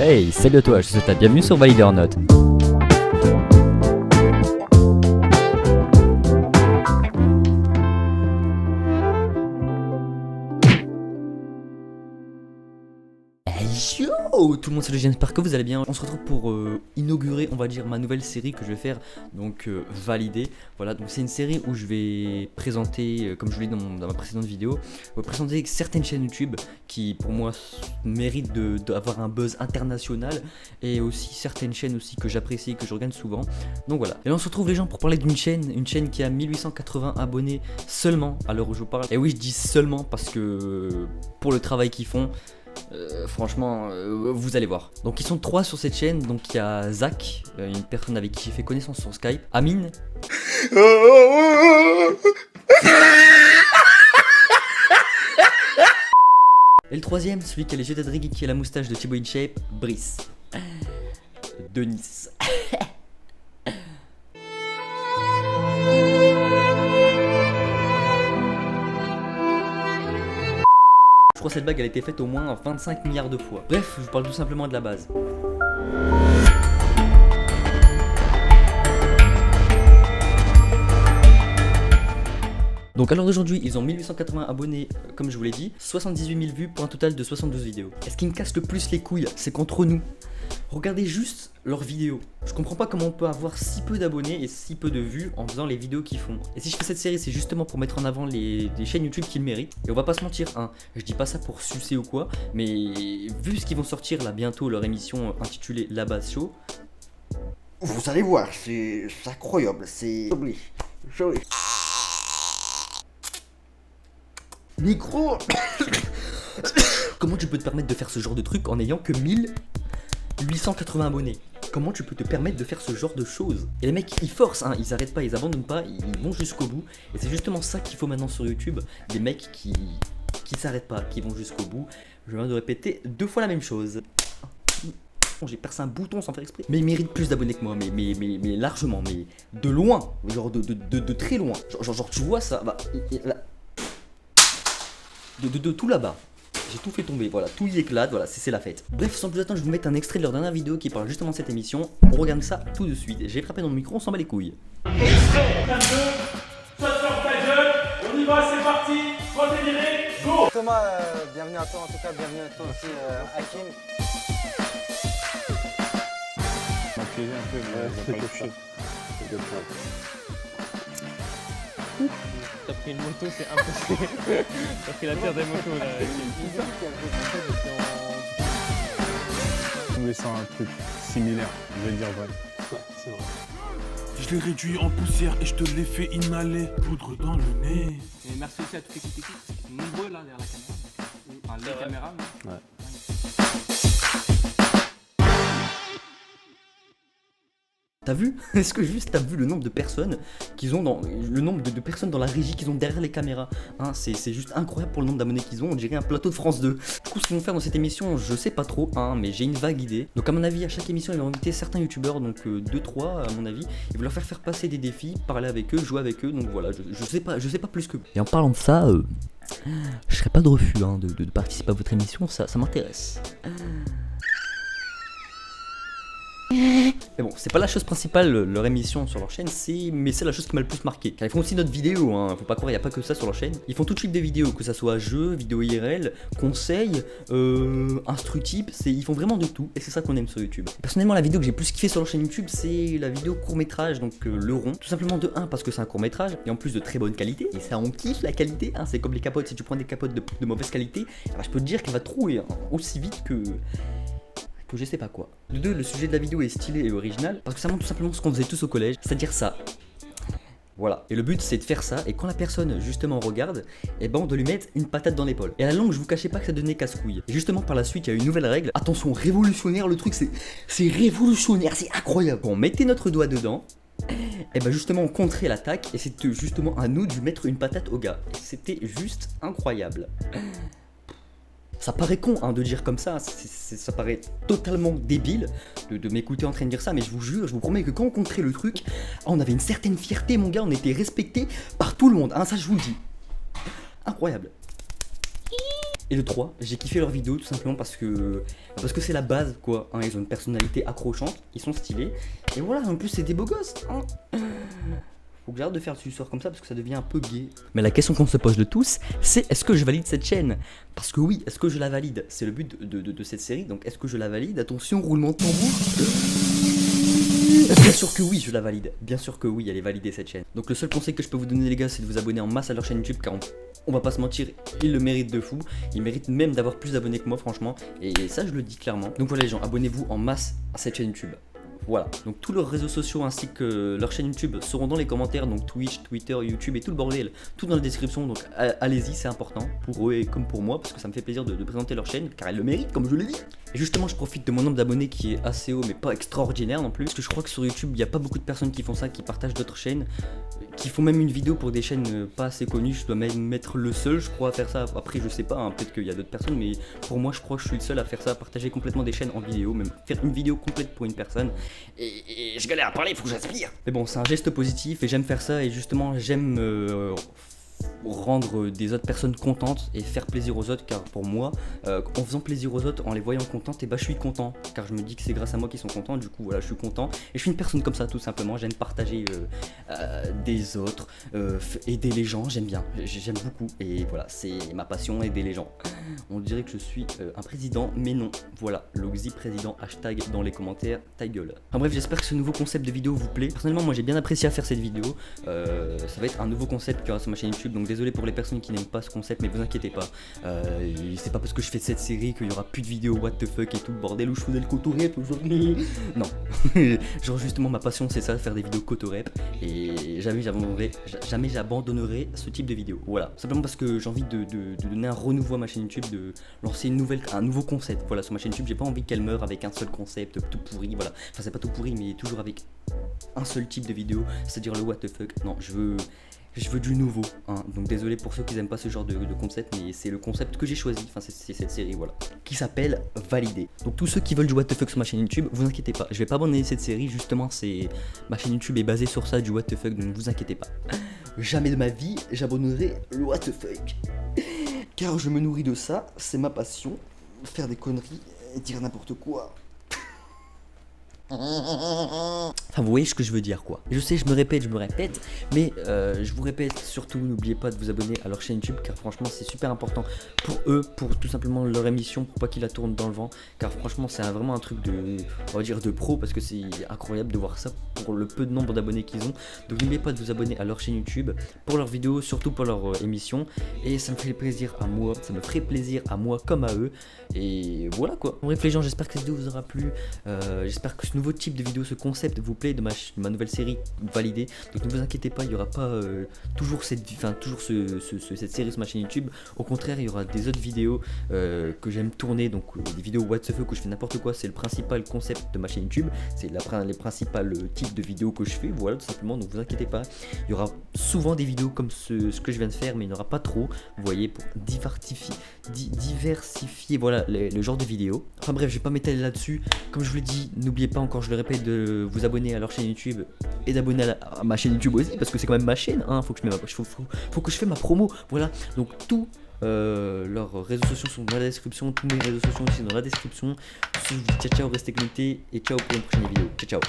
Hey, salut à toi, je suis Satan, bienvenue sur Validé or Not. Yo tout le monde, c'est le j'espère que vous allez bien. On se retrouve pour inaugurer, on va dire, ma nouvelle série que je vais faire, donc Validé. Voilà, donc c'est une série où je vais présenter, comme je vous l'ai dit dans ma précédente vidéo, présenter certaines chaînes YouTube qui pour moi méritent d'avoir un buzz international, et aussi certaines chaînes aussi que j'apprécie et que je regarde souvent. Donc voilà, et là on se retrouve les gens pour parler d'une chaîne qui a 1880 abonnés seulement à l'heure où je vous parle. Et oui, je dis seulement parce que pour le travail qu'ils font, franchement, vous allez voir. Donc ils sont 3 sur cette chaîne. Donc il y a Zach, une personne avec qui j'ai fait connaissance sur Skype, Amine et le troisième, celui qui a les yeux d'Adrigue, qui a la moustache de Thibaut InShape, Brice Denis. Je crois que cette bague elle a été faite au moins 25 milliards de fois. Bref, je vous parle tout simplement de la base. Donc à l'heure d'aujourd'hui, ils ont 1880 abonnés, comme je vous l'ai dit, 78 000 vues pour un total de 72 vidéos. Et ce qui me casse le plus les couilles, c'est qu'entre nous, regardez juste leurs vidéos. Je comprends pas comment on peut avoir si peu d'abonnés et si peu de vues en faisant les vidéos qu'ils font. Et si je fais cette série, c'est justement pour mettre en avant des chaînes YouTube qui le méritent. Et on va pas se mentir, hein, je dis pas ça pour sucer ou quoi, mais vu ce qu'ils vont sortir là bientôt, leur émission intitulée La Base Show, vous allez voir, c'est incroyable, c'est joli. Micro. Comment tu peux te permettre de faire ce genre de truc en ayant que 1880 abonnés? Comment tu peux te permettre de faire ce genre de choses? Et les mecs, ils forcent, hein, ils arrêtent pas, ils abandonnent pas, ils vont jusqu'au bout. Et c'est justement ça qu'il faut maintenant sur YouTube, des mecs qui s'arrêtent pas, qui vont jusqu'au bout. Je viens de répéter 2 fois la même chose. J'ai percé un bouton sans faire exprès. Mais ils méritent plus d'abonnés que moi, mais largement, mais de loin, genre de très loin. Genre tu vois ça, bah, de tout là-bas. J'ai tout fait tomber, voilà, tout y éclate, voilà, c'est la fête. Bref, sans plus attendre, je vais vous mettre un extrait de leur dernière vidéo qui parle justement de cette émission. On regarde ça tout de suite. J'ai frappé dans le micro, on s'en bat les couilles. Extrait 22, saute sur ta gueule, on y va, c'est parti, toi t'es viré, go. Thomas, bienvenue à toi en tout cas, bienvenue à toi aussi Hakim. On m'a piégé un peu, mais j'ai pas le choix. C'est comme ça. T'as pris une moto, c'est impossible. T'as pris la pire des motos là. Je tombais sur un truc similaire, je vais dire vrai. Ouais, c'est vrai. Je l'ai réduit en poussière et je te l'ai fait inhaler. Poudre dans le nez. Et merci aussi à toute l'équipe technique, parce qu'ils sont nombreux là derrière la caméra. Enfin, les caméras. Mais... Ouais. T'as vu? Est-ce que juste t'as vu le nombre de personnes qu'ils ont dans le nombre de personnes dans la régie qu'ils ont derrière les caméras, hein, c'est juste incroyable pour le nombre d'abonnés qu'ils ont. On dirait un plateau de France 2. Du coup, ce qu'ils vont faire dans cette émission, je sais pas trop, hein, mais j'ai une vague idée. Donc à mon avis, à chaque émission, ils vont inviter certains youtubeurs, donc 2-3 à mon avis. Ils vont leur faire passer des défis, parler avec eux, jouer avec eux. Donc voilà, je sais pas plus que. Et en parlant de ça, je serais pas de refus, hein, de participer à votre émission, ça m'intéresse. Mais bon, c'est pas la chose principale, leur émission sur leur chaîne, mais c'est la chose qui m'a le plus marqué. Car ils font aussi notre vidéo, hein, faut pas croire, y a pas que ça sur leur chaîne. Ils font tout de suite des vidéos, que ça soit jeux, vidéos IRL, conseils, instructibles, ils font vraiment de tout, et c'est ça qu'on aime sur YouTube. Personnellement, la vidéo que j'ai plus kiffé sur leur chaîne YouTube, c'est la vidéo court-métrage, donc le rond. Tout simplement de 1 parce que c'est un court-métrage, et en plus de très bonne qualité, et ça on kiffe la qualité, hein, c'est comme les capotes, si tu prends des capotes de mauvaise qualité, bah, je peux te dire qu'elle va trouer, hein, aussi vite que je sais pas quoi. De 2, le sujet de la vidéo est stylé et original parce que ça montre tout simplement ce qu'on faisait tous au collège, c'est-à-dire ça. Voilà. Et le but c'est de faire ça, et quand la personne justement regarde, et ben on doit lui mettre une patate dans l'épaule. Et à la longue, je vous cachais pas que ça donnait casse-couille. Et justement par la suite, il y a une nouvelle règle. Attention, révolutionnaire, le truc c'est révolutionnaire, c'est incroyable. On mettait notre doigt dedans, et ben justement on contrait l'attaque, et c'était justement à nous de lui mettre une patate au gars. Et c'était juste incroyable. Ça paraît con, hein, de dire comme ça, ça paraît totalement débile de m'écouter en train de dire ça, mais je vous jure, je vous promets que quand on contrait le truc, on avait une certaine fierté, mon gars, on était respecté par tout le monde, hein, ça je vous le dis. Incroyable. Et de 3, j'ai kiffé leurs vidéos tout simplement parce que c'est la base quoi, hein, ils ont une personnalité accrochante, ils sont stylés, et voilà, en plus c'est des beaux gosses, hein. Faut que j'arrête de faire du sort comme ça parce que ça devient un peu gay. Mais la question qu'on se pose de tous, c'est est-ce que je valide cette chaîne? Parce que oui, est-ce que je la valide? C'est le but de cette série, donc est-ce que je la valide? Attention, roulement de tambour. Bien sûr que oui, je la valide. Bien sûr que oui, elle est validée cette chaîne. Donc le seul conseil que je peux vous donner les gars, c'est de vous abonner en masse à leur chaîne YouTube car on va pas se mentir, ils le méritent de fou. Ils méritent même d'avoir plus d'abonnés que moi franchement. Et ça je le dis clairement. Donc voilà les gens, abonnez-vous en masse à cette chaîne YouTube. Voilà, donc tous leurs réseaux sociaux ainsi que leur chaîne YouTube seront dans les commentaires, donc Twitch, Twitter, YouTube et tout le bordel, tout dans la description, donc allez-y, c'est important pour eux et comme pour moi, parce que ça me fait plaisir de présenter leur chaîne, car elles le méritent, comme je l'ai dit. Et justement, je profite de mon nombre d'abonnés qui est assez haut, mais pas extraordinaire non plus, parce que je crois que sur YouTube, il n'y a pas beaucoup de personnes qui font ça, qui partagent d'autres chaînes, qui font même une vidéo pour des chaînes pas assez connues, je dois même être le seul, je crois, à faire ça. Après, je sais pas, hein, peut-être qu'il y a d'autres personnes, mais pour moi, je crois que je suis le seul à faire ça, à partager complètement des chaînes en vidéo, même faire une vidéo complète pour une personne. Et je galère à parler, il faut que j'aspire. Mais bon, c'est un geste positif et j'aime faire ça et justement j'aime rendre des autres personnes contentes et faire plaisir aux autres, car pour moi, en faisant plaisir aux autres, en les voyant contentes, et bah je suis content, car je me dis que c'est grâce à moi qu'ils sont contents, du coup voilà, je suis content et je suis une personne comme ça tout simplement. J'aime partager des autres, aider les gens, j'aime bien, j'aime beaucoup et voilà, c'est ma passion, aider les gens. On dirait que je suis un président, mais non, voilà, Loxy président, hashtag dans les commentaires, ta gueule. Enfin bref, j'espère que ce nouveau concept de vidéo vous plaît. Personnellement, moi j'ai bien apprécié à faire cette vidéo, ça va être un nouveau concept qui aura sur ma chaîne YouTube, donc désolé pour les personnes qui n'aiment pas ce concept, mais vous inquiétez pas, c'est pas parce que je fais cette série qu'il y aura plus de vidéos what the fuck et tout le bordel où je faisais le cotorep aujourd'hui. Non, genre justement ma passion c'est ça, faire des vidéos cotorep, et jamais j'abandonnerai ce type de vidéo. Voilà, simplement parce que j'ai envie de donner un renouveau à ma chaîne YouTube, de lancer un nouveau concept. Voilà, sur ma chaîne YouTube, j'ai pas envie qu'elle meure avec un seul concept tout pourri, voilà. Enfin c'est pas tout pourri, mais toujours avec un seul type de vidéo, c'est-à-dire le what the fuck. Non, je veux du nouveau, hein. Donc désolé pour ceux qui n'aiment pas ce genre de concept, mais c'est le concept que j'ai choisi, enfin c'est cette série, voilà, qui s'appelle Validé. Donc tous ceux qui veulent du what the fuck sur ma chaîne YouTube, vous inquiétez pas, je vais pas abandonner cette série, justement ma chaîne YouTube est basée sur ça, du what the fuck, donc ne vous inquiétez pas. Jamais de ma vie j'abandonnerai le what the fuck, car je me nourris de ça, c'est ma passion, faire des conneries et dire n'importe quoi. Enfin vous voyez ce que je veux dire quoi. Je sais, je me répète, mais je vous répète surtout, n'oubliez pas de vous abonner à leur chaîne YouTube, car franchement c'est super important pour eux, pour tout simplement leur émission, pour pas qu'ils la tournent dans le vent, car franchement c'est vraiment un truc on va dire de pro, parce que c'est incroyable de voir ça pour le peu de nombre d'abonnés qu'ils ont. Donc n'oubliez pas de vous abonner à leur chaîne YouTube, pour leurs vidéos, surtout pour leur émission, et ça me ferait plaisir à moi, comme à eux, et voilà quoi. Bref les gens, j'espère que cette vidéo vous aura plu, j'espère que ce nouveau type de vidéo, ce concept vous plaît de ma nouvelle série Validée. Donc ne vous inquiétez pas, il n'y aura pas toujours cette série sur ma chaîne YouTube. Au contraire, il y aura des autres vidéos que j'aime tourner, donc des vidéos what the fuck où je fais n'importe quoi. C'est le principal concept de ma chaîne YouTube, c'est les principales types de vidéos que je fais, voilà tout simplement. Donc vous inquiétez pas, il y aura souvent des vidéos comme ce que je viens de faire, mais il n'y en aura pas trop, vous voyez, pour diversifier voilà le genre de vidéos. Enfin bref, je vais pas m'étaler là-dessus. Comme je vous l'ai dit, n'oubliez pas encore, je le répète, de vous abonner à leur chaîne YouTube et d'abonner à ma chaîne YouTube aussi, parce que c'est quand même ma chaîne, hein. Faut que je fasse ma promo, voilà. Donc tous leurs réseaux sociaux sont dans la description, tous mes réseaux sociaux aussi sont dans la description. Je vous dis ciao, restez connectés et ciao pour une prochaine vidéo. Ciao.